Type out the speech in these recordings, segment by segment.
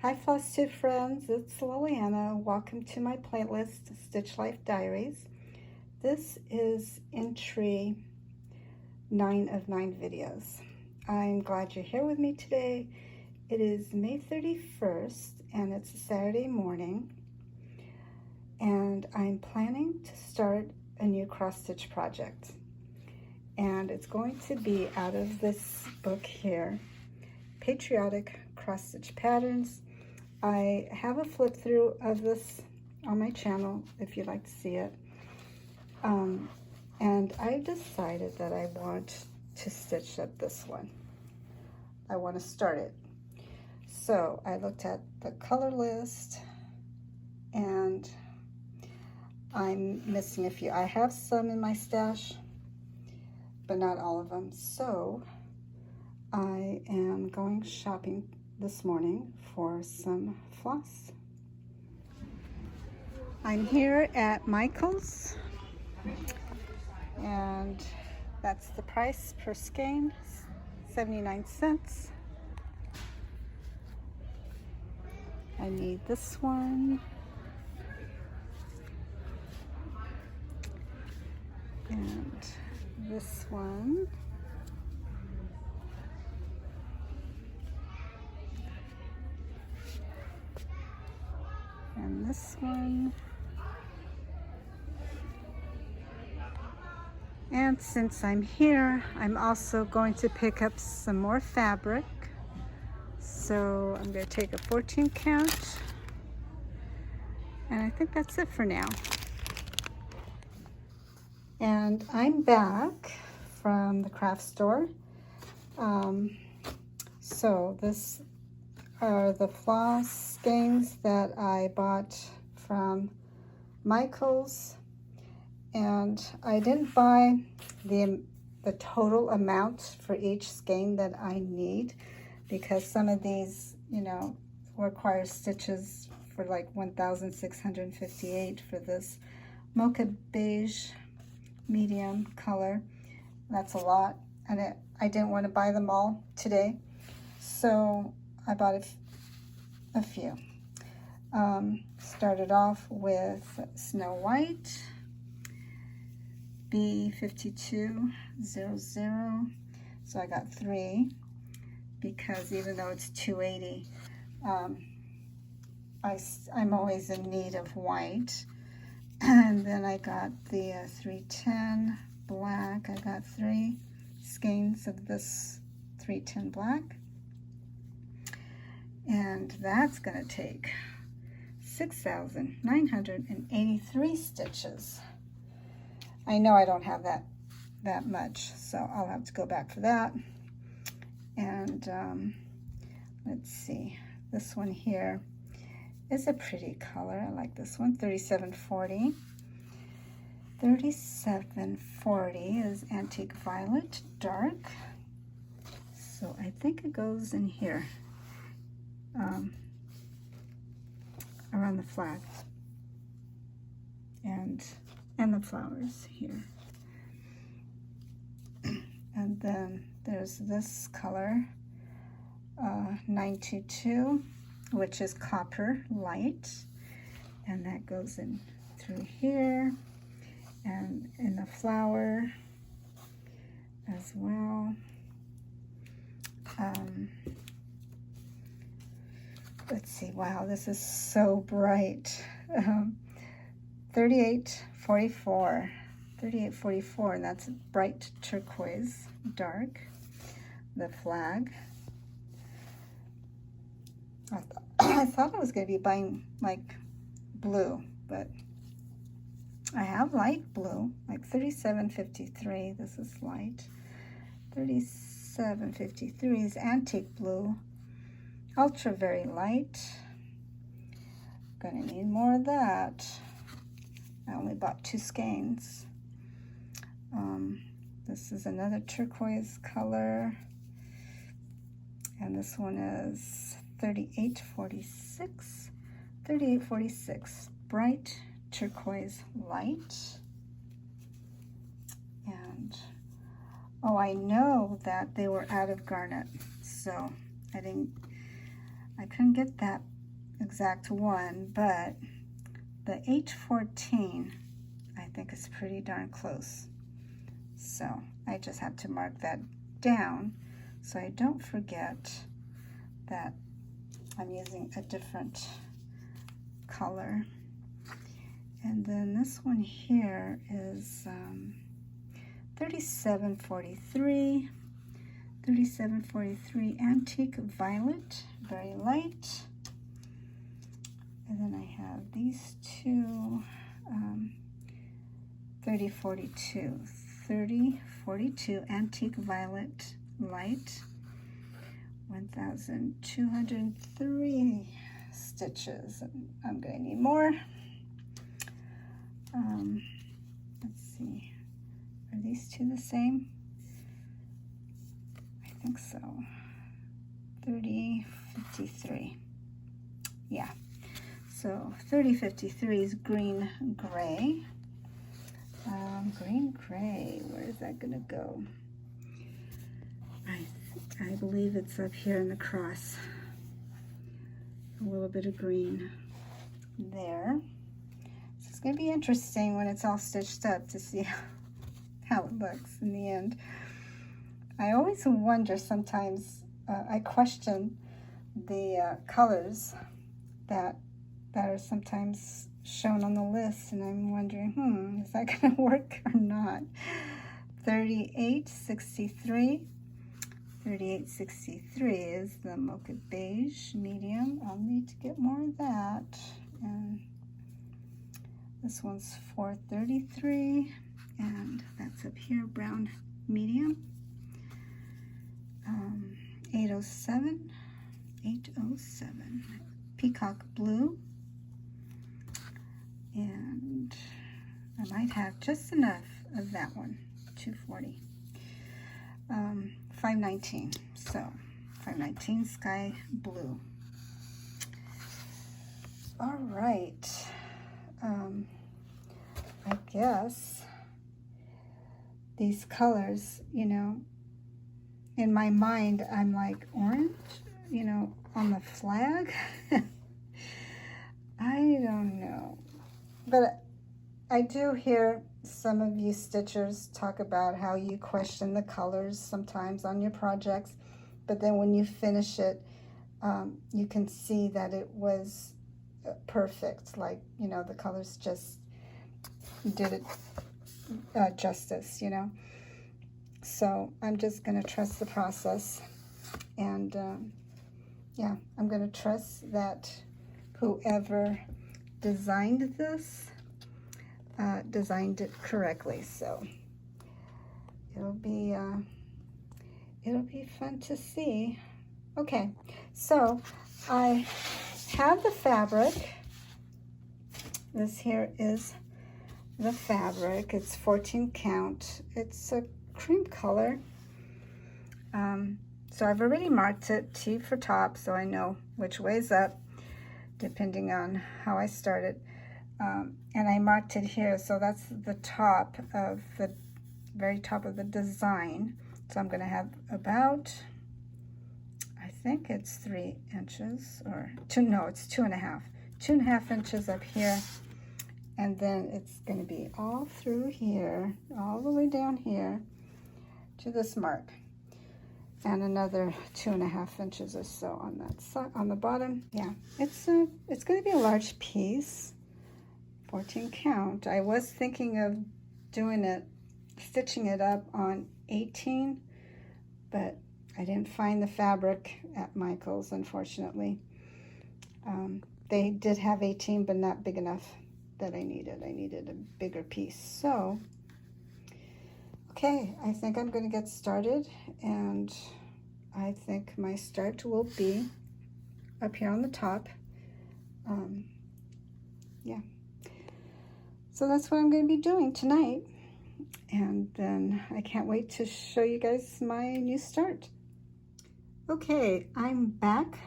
Hi Floss Tube friends, it's Liliana. Welcome to my playlist, Stitch Life Diaries. This is entry 9 of 9 videos. I'm glad you're here with me today. It is May 31st and it's a Saturday morning. And I'm planning to start a new cross stitch project. And it's going to be out of this book here, Patriotic Cross Stitch Patterns. I have a flip through of this on my channel if you'd like to see it. And I decided that I want to stitch up this one. I want to start it. So I looked at the color list and I'm missing a few. I have some in my stash, but not all of them. So I am going shopping this morning for some floss. I'm here at Michael's and that's the price per skein, 79 cents. I need this one and this one. And this one. And since I'm here, I'm also going to pick up some more fabric. So I'm going to take a 14 count. And I think that's it for now. And I'm back from the craft store. So this are the floss skeins that I bought from Michael's, and I didn't buy the total amount for each skein that I need, because some of these, you know, require stitches for like 1,658 for this mocha beige medium color. That's a lot, and I didn't want to buy them all today, so I bought a few. Started off with Snow White, B5200. So I got 3 because even though it's 280, I'm always in need of white. And then I got the 310 black. I got 3 skeins of this 310 black. And that's going to take 6,983 stitches. I know I don't have that much, so I'll have to go back for that. And let's see, this one here is a pretty color. I like this one, 3740. 3740 is Antique Violet, dark. So I think it goes in here. Around the flags and the flowers here. And then there's this color, 922, which is copper light, and that goes in through here and in the flower as well. Let's see, wow, this is so bright. 3844, and that's bright turquoise, dark. The flag. I thought I was going to be buying like blue, but I have light blue, like 3753. This is light. 3753 is antique blue. Ultra very light. Gonna need more of that. I only bought 2 skeins. This is another turquoise color, and this one is 3846. 3846, bright turquoise light. And oh, I know that they were out of garnet, so I couldn't get that exact one, but the H14 I think is pretty darn close. So I just have to mark that down so I don't forget that I'm using a different color. And then this one here is 3743 Antique Violet, very light. And then I have these two 3042 Antique Violet, light, 1203 stitches. I'm going to need more. Let's see, are these two the same? I think so. 3053. Yeah. So 3053 is green gray. Green gray, where is that gonna go? I believe it's up here in the cross. A little bit of green there. So it's gonna be interesting when it's all stitched up to see how it looks in the end. I always wonder sometimes, I question the colors that are sometimes shown on the list, and I'm wondering, is that going to work or not? 3863 is the mocha beige medium. I'll need to get more of that. And this one's 433, and that's up here, brown medium. 807 peacock blue, and I might have just enough of that one, 240. 519, so 519 sky blue. All right, I guess these colors, you know, in my mind, I'm like orange, you know, on the flag. I don't know. But I do hear some of you stitchers talk about how you question the colors sometimes on your projects, but then when you finish it, you can see that it was perfect. Like, you know, the colors just did it justice, you know. So I'm just going to trust the process, and yeah, I'm going to trust that whoever designed this designed it correctly. So it'll be fun to see. Okay, so I have the fabric. This here is the fabric. It's 14 count. It's a cream color. So I've already marked it T for top, so I know which way's up depending on how I started. And I marked it here, so that's the top of the very top of the design. So I'm going to have about, I think it's 3 inches, or it's 2.5. 2.5 inches up here, and then it's going to be all through here, all the way down here to this mark, and another 2.5 inches or so on that side, on the bottom. Yeah, it's going to be a large piece, 14 count. I was thinking of stitching it up on 18, but I didn't find the fabric at Michael's, unfortunately. They did have 18, but not big enough that I needed. I needed a bigger piece. So, okay, I think I'm going to get started, and I think my start will be up here on the top. Yeah. So that's what I'm going to be doing tonight. And then I can't wait to show you guys my new start. Okay, I'm back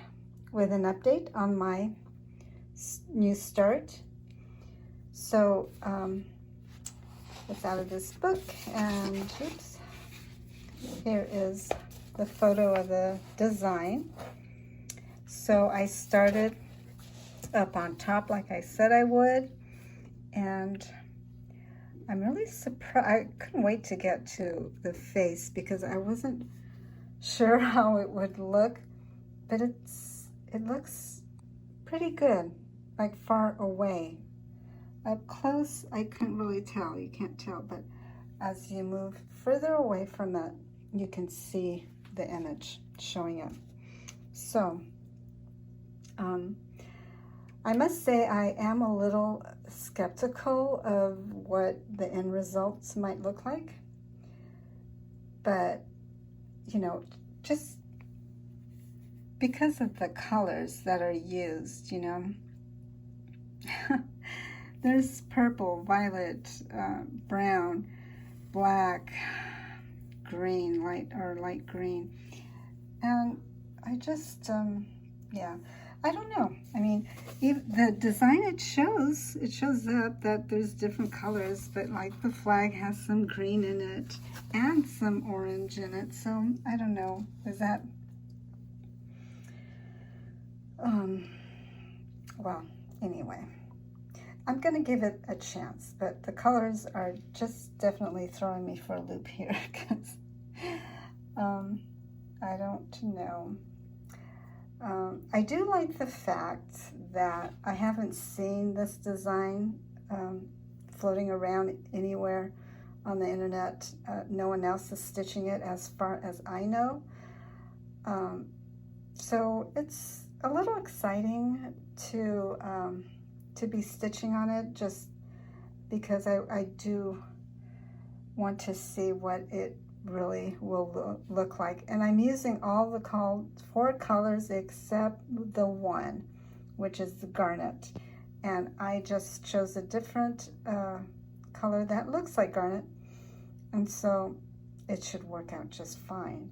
with an update on my new start. So it's out of this book, and oops, here is the photo of the design. So I started up on top like I said I would. And I'm really surprised. I couldn't wait to get to the face because I wasn't sure how it would look, but it looks pretty good, like far away. Up close, I couldn't really tell. You can't tell, but as you move further away from it, you can see the image showing up. So, I must say I am a little skeptical of what the end results might look like, but you know, just because of the colors that are used, you know. There's purple, violet, brown, black, green, light green, and I just, yeah, I don't know. I mean, the design it shows up that there's different colors, but like the flag has some green in it and some orange in it, so I don't know. Is that, well, anyway. I'm going to give it a chance, but the colors are just definitely throwing me for a loop here because I don't know. I do like the fact that I haven't seen this design floating around anywhere on the internet. No one else is stitching it as far as I know. So it's a little exciting to be stitching on it, just because I do want to see what it really will look like. And I'm using all the 4 colors except the one, which is the garnet. And I just chose a different color that looks like garnet, and so it should work out just fine.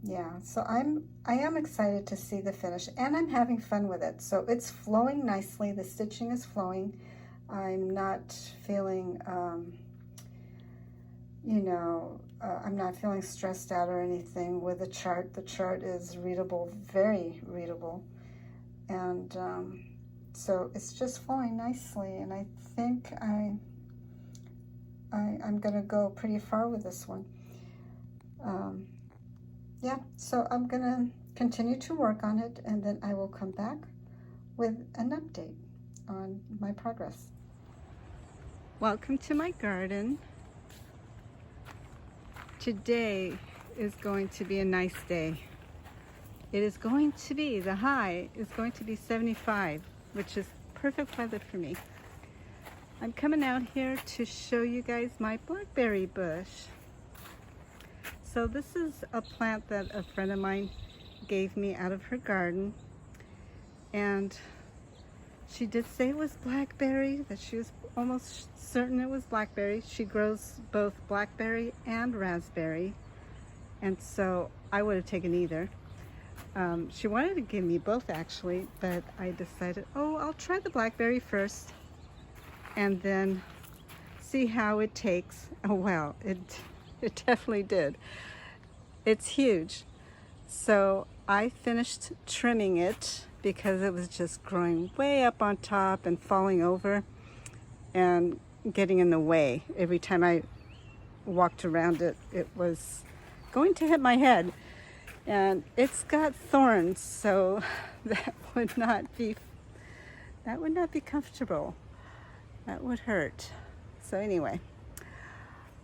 Yeah, so I am excited to see the finish, and I'm having fun with it. So it's flowing nicely. The stitching is flowing. I'm not feeling, you know, I'm not feeling stressed out or anything with the chart. The chart is readable, very readable, and so it's just flowing nicely. And I think I'm gonna go pretty far with this one. Yeah, so I'm gonna continue to work on it, and then I will come back with an update on my progress. Welcome to my garden. Today is going to be a nice day. It is going to be, the high is going to be 75, which is perfect weather for me. I'm coming out here to show you guys my blackberry bush. So this is a plant that a friend of mine gave me out of her garden, and she did say it was blackberry, that she was almost certain it was blackberry. She grows both blackberry and raspberry, and so I would have taken either. She wanted to give me both actually, but I decided, oh, I'll try the blackberry first and then see how it takes. Oh well, it definitely did. It's huge. So I finished trimming it because it was just growing way up on top and falling over and getting in the way. Every time I walked around it, it was going to hit my head. And it's got thorns, so that would not be comfortable. That would hurt. So anyway,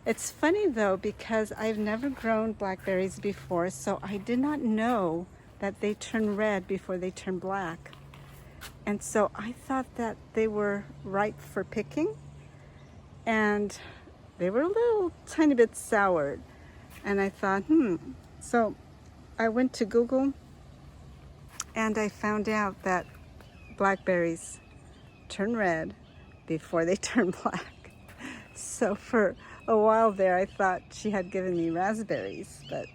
it's funny though, because I've never grown blackberries before, so I did not know that they turn red before they turn black. And so I thought that they were ripe for picking, and they were a little tiny bit soured. And I thought, so I went to Google and I found out that blackberries turn red before they turn black. So for a while there, I thought she had given me raspberries, but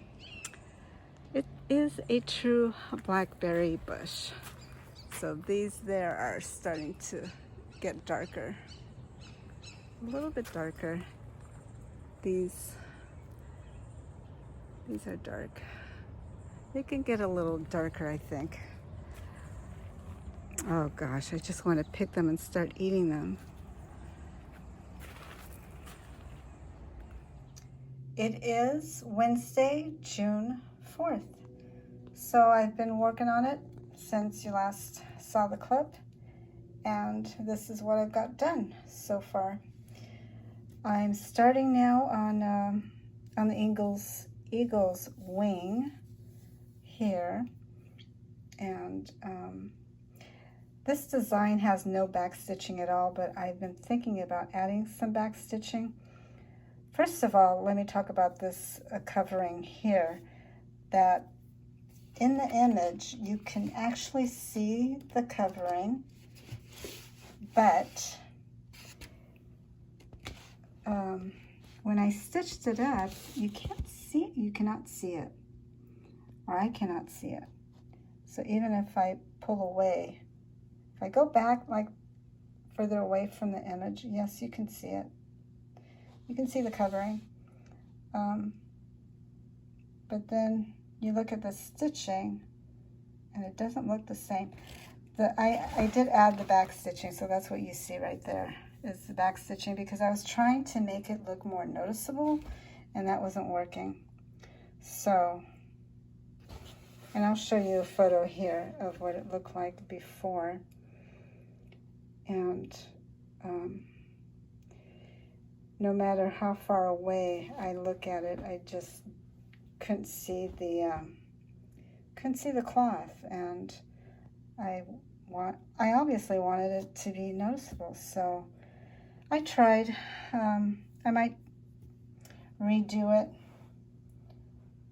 it is a true blackberry bush. So these there are starting to get darker, a little bit darker. These are dark. They can get a little darker, I think. Oh gosh, I just want to pick them and start eating them. It is Wednesday, June 4th. So I've been working on it since you last saw the clip, and this is what I've got done so far. I'm starting now on the eagle's wing here, and this design has no back stitching at all, but I've been thinking about adding some back stitching. First of all, let me talk about this covering here, that in the image you can actually see the covering, but when I stitched it up, you cannot see it, or I cannot see it. So even if I pull away, if I go back like further away from the image, yes, you can see it. You can see the covering. But then you look at the stitching and it doesn't look the same. I did add the back stitching, so that's what you see right there is the back stitching, because I was trying to make it look more noticeable and that wasn't working. So, and I'll show you a photo here of what it looked like before. And no matter how far away I look at it, I just couldn't see the cloth, and I obviously wanted it to be noticeable, so I tried. I might redo it,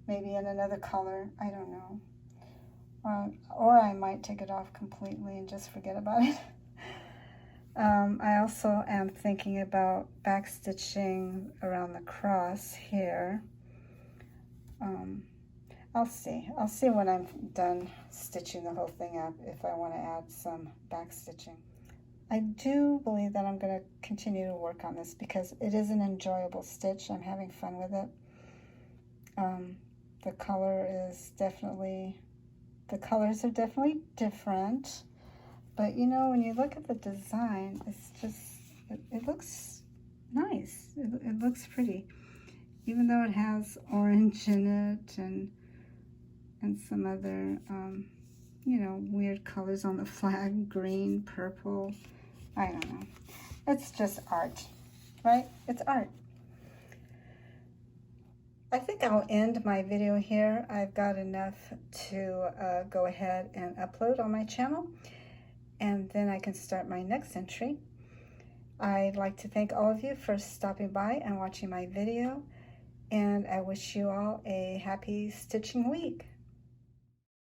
maybe in another color, I don't know. Or I might take it off completely and just forget about it. I also am thinking about back stitching around the cross here. I'll see when I'm done stitching the whole thing up if I want to add some back stitching. I do believe that I'm going to continue to work on this because it is an enjoyable stitch. I'm having fun with it. The colors are definitely different, but you know, when you look at the design, it's just, it looks nice. It looks pretty, even though it has orange in it and some other, you know, weird colors on the flag, green, purple. I don't know. It's just art, right? It's art. I think I'll end my video here. I've got enough to go ahead and upload on my channel, and then I can start my next entry. I'd like to thank all of you for stopping by and watching my video, and I wish you all a happy stitching week.